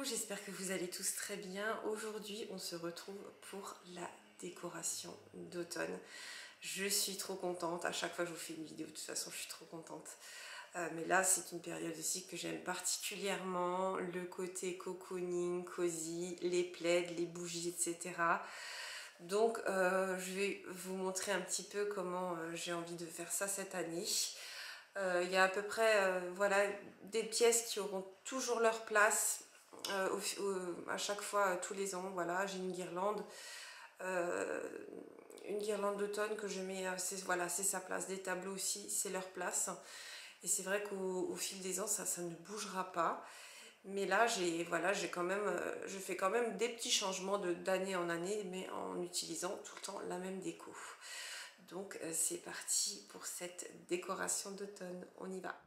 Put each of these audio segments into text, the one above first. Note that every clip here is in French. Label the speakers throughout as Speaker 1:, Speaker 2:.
Speaker 1: j'espère que vous allez tous très bien. Aujourd'hui, on se retrouve pour la décoration d'automne. Je suis trop contente, à chaque fois que je vous fais une vidéo, de toute façon, je suis trop contente. Mais là, c'est une période aussi que j'aime particulièrement, le côté cocooning, cosy, les plaids, les bougies, etc. Donc, je vais vous montrer un petit peu comment j'ai envie de faire ça cette année. Il y a à peu près voilà, des pièces qui auront toujours leur place à chaque fois, tous les ans. Voilà, j'ai une guirlande d'automne que je mets, voilà, c'est sa place. Des tableaux aussi, c'est leur place. Et c'est vrai qu'au fil des ans, ça ne bougera pas. Mais là, voilà, je fais quand même des petits changements d'année en année, mais en utilisant tout le temps la même déco. Donc c'est parti pour cette décoration d'automne, on y va.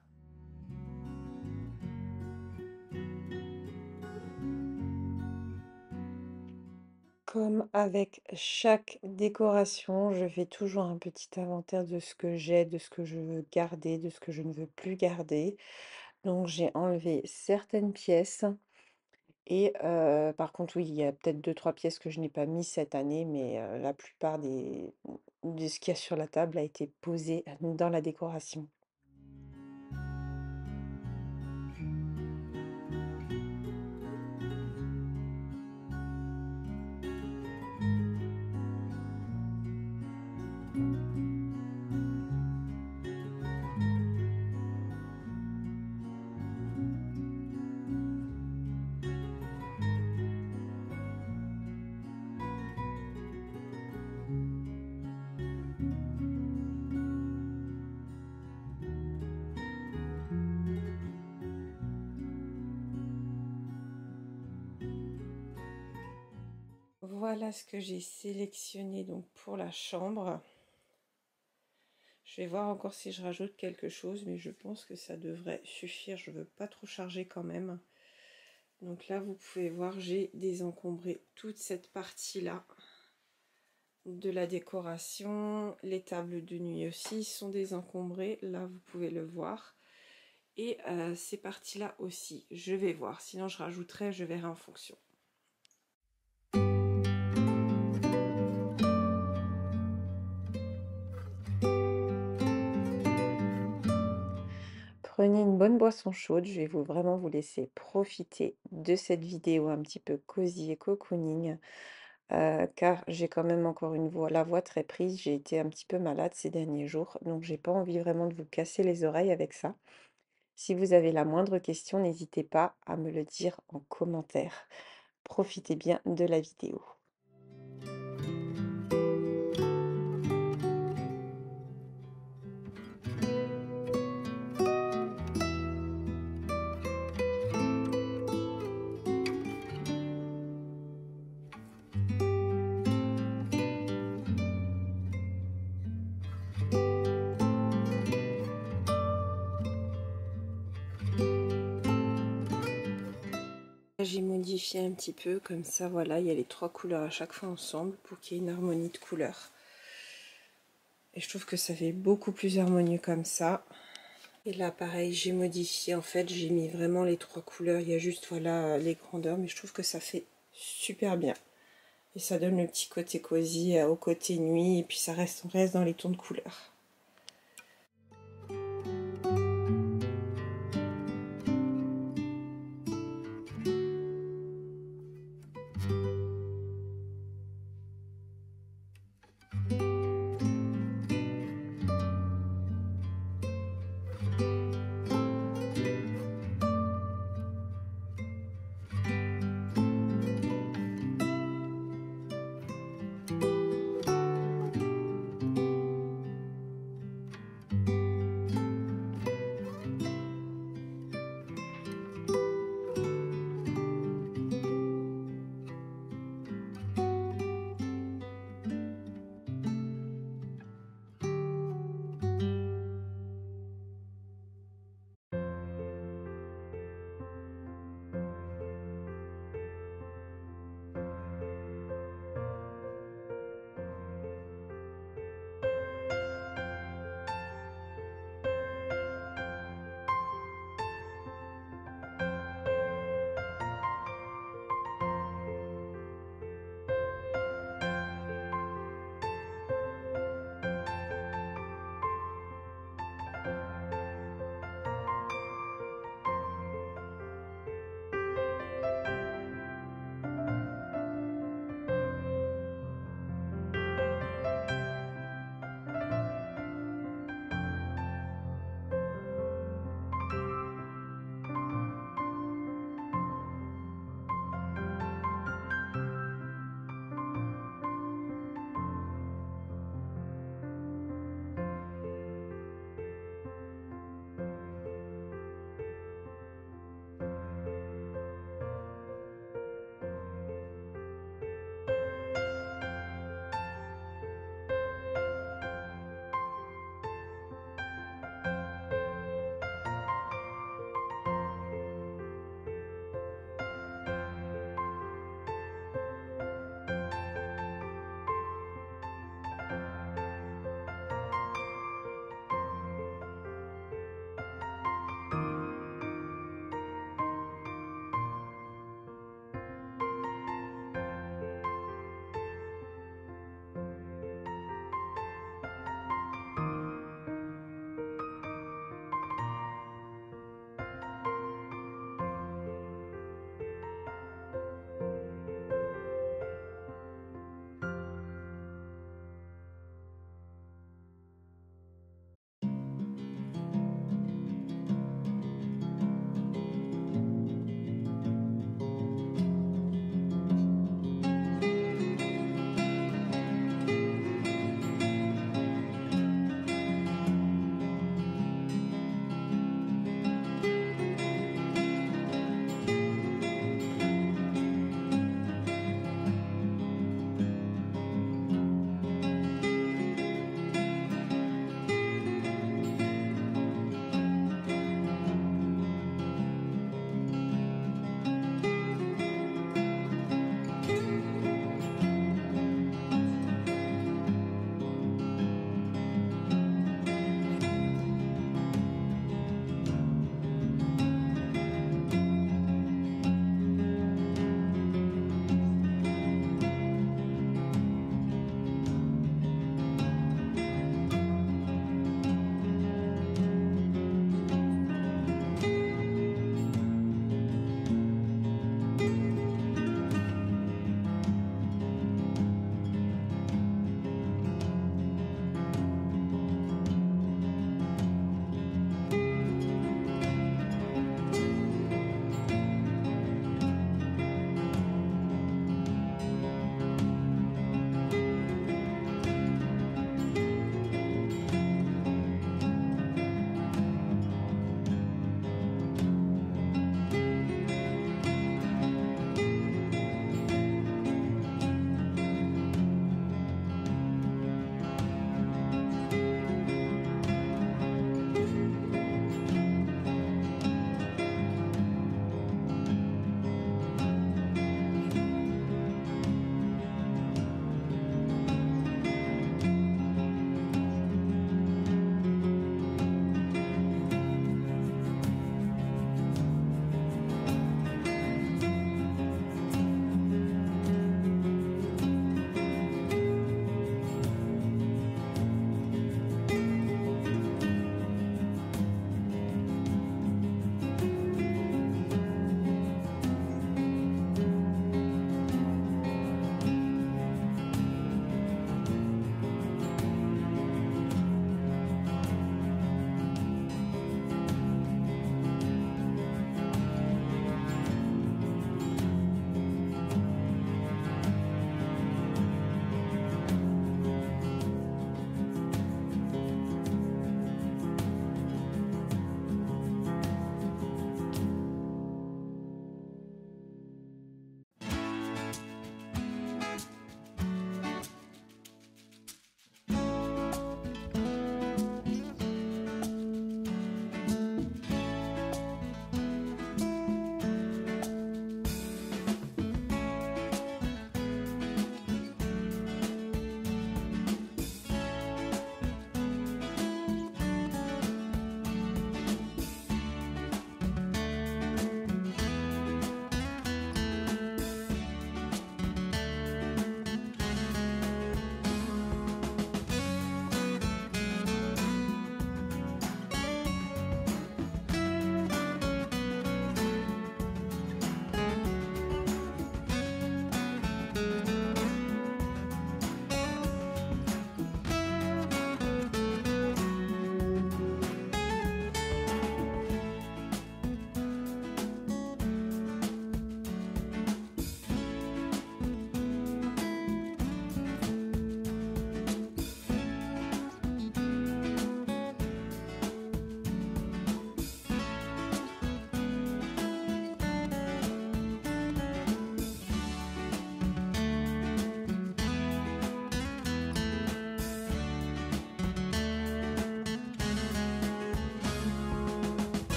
Speaker 1: Comme avec chaque décoration, je fais toujours un petit inventaire de ce que j'ai, de ce que je veux garder, de ce que je ne veux plus garder. Donc j'ai enlevé certaines pièces et par contre oui, il y a peut-être 2-3 pièces que je n'ai pas mis cette année, mais la plupart de ce qu'il y a sur la table a été posé dans la décoration. Voilà ce que j'ai sélectionné donc pour la chambre. Je vais voir encore si je rajoute quelque chose, mais je pense que ça devrait suffire. Je ne veux pas trop charger quand même. Donc là, vous pouvez voir, j'ai désencombré toute cette partie-là de la décoration. Les tables de nuit aussi sont désencombrées. Là, vous pouvez le voir. Et ces parties-là aussi, je vais voir. Sinon, je rajouterai, je verrai en fonction. Prenez une bonne boisson chaude, je vais vraiment vous laisser profiter de cette vidéo un petit peu cosy et cocooning, car j'ai quand même encore la voix très prise, j'ai été un petit peu malade ces derniers jours, donc j'ai pas envie vraiment de vous casser les oreilles avec ça. Si vous avez la moindre question, n'hésitez pas à me le dire en commentaire. Profitez bien de la vidéo. J'ai modifié un petit peu, comme ça, voilà, il y a les 3 couleurs à chaque fois ensemble pour qu'il y ait une harmonie de couleurs. Et je trouve que ça fait beaucoup plus harmonieux comme ça. Et là, pareil, j'ai modifié, en fait, j'ai mis vraiment les 3 couleurs. Il y a juste, voilà, les grandeurs, mais je trouve que ça fait super bien. Et ça donne le petit côté cosy au côté nuit, et puis on reste dans les tons de couleurs.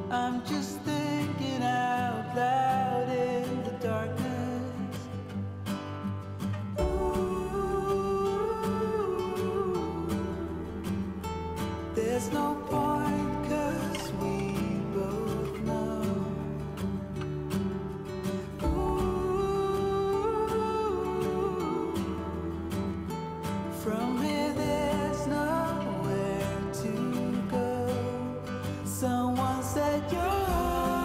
Speaker 2: I'm just thinking out loud in the darkness. There's no point 'cause we both know. From here there's nowhere to go. Someone said you're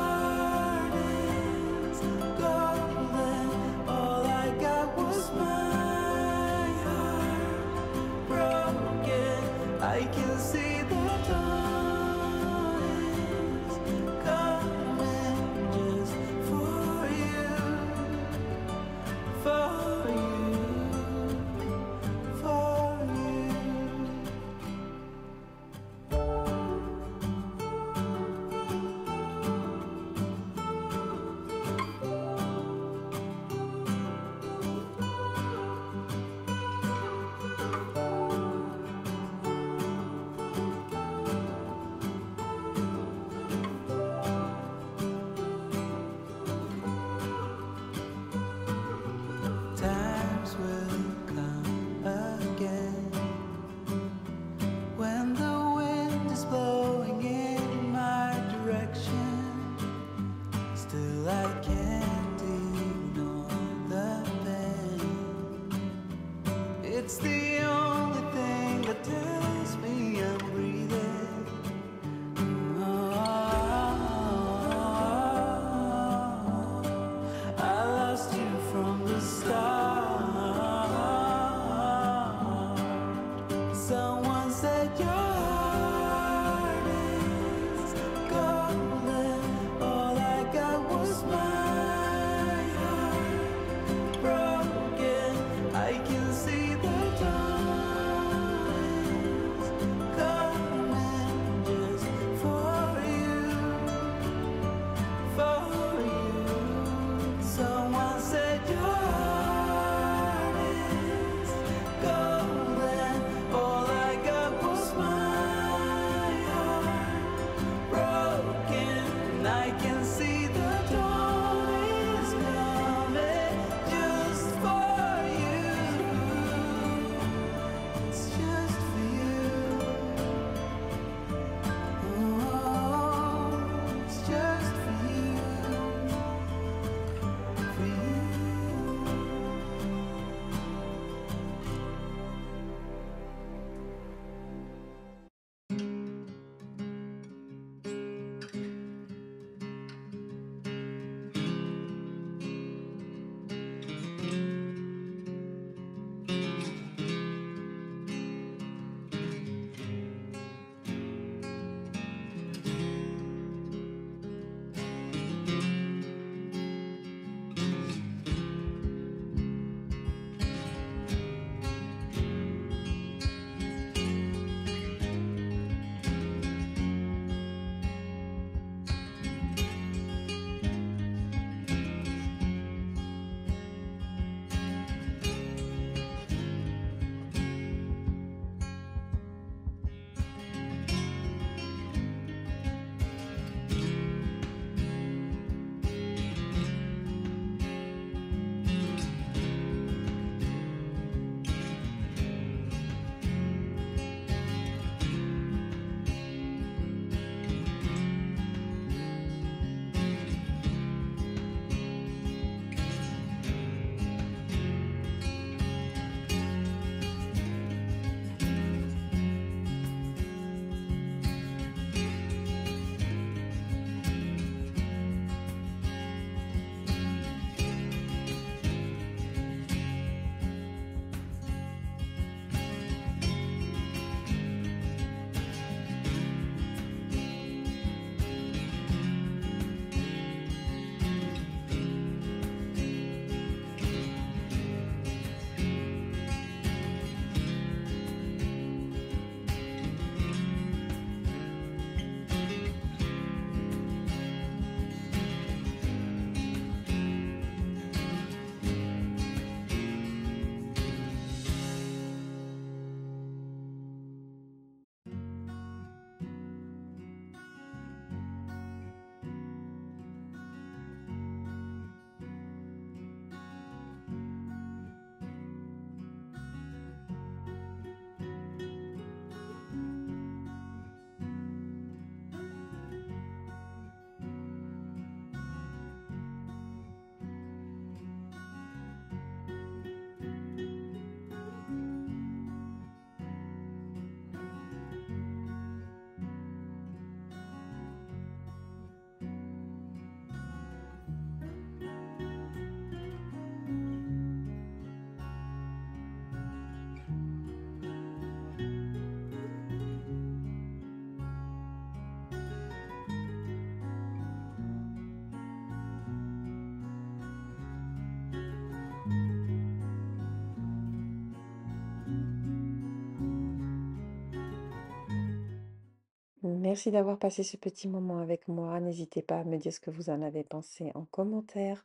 Speaker 3: Merci d'avoir passé ce petit moment avec moi. N'hésitez pas à me dire ce que vous en avez pensé en commentaire.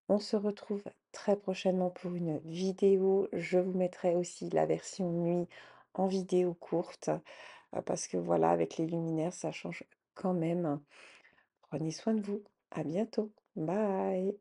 Speaker 3: On se retrouve très prochainement pour une vidéo. Je vous mettrai aussi la version nuit en vidéo courte parce que voilà, avec les luminaires, ça change quand même. Prenez soin de vous. À bientôt. Bye.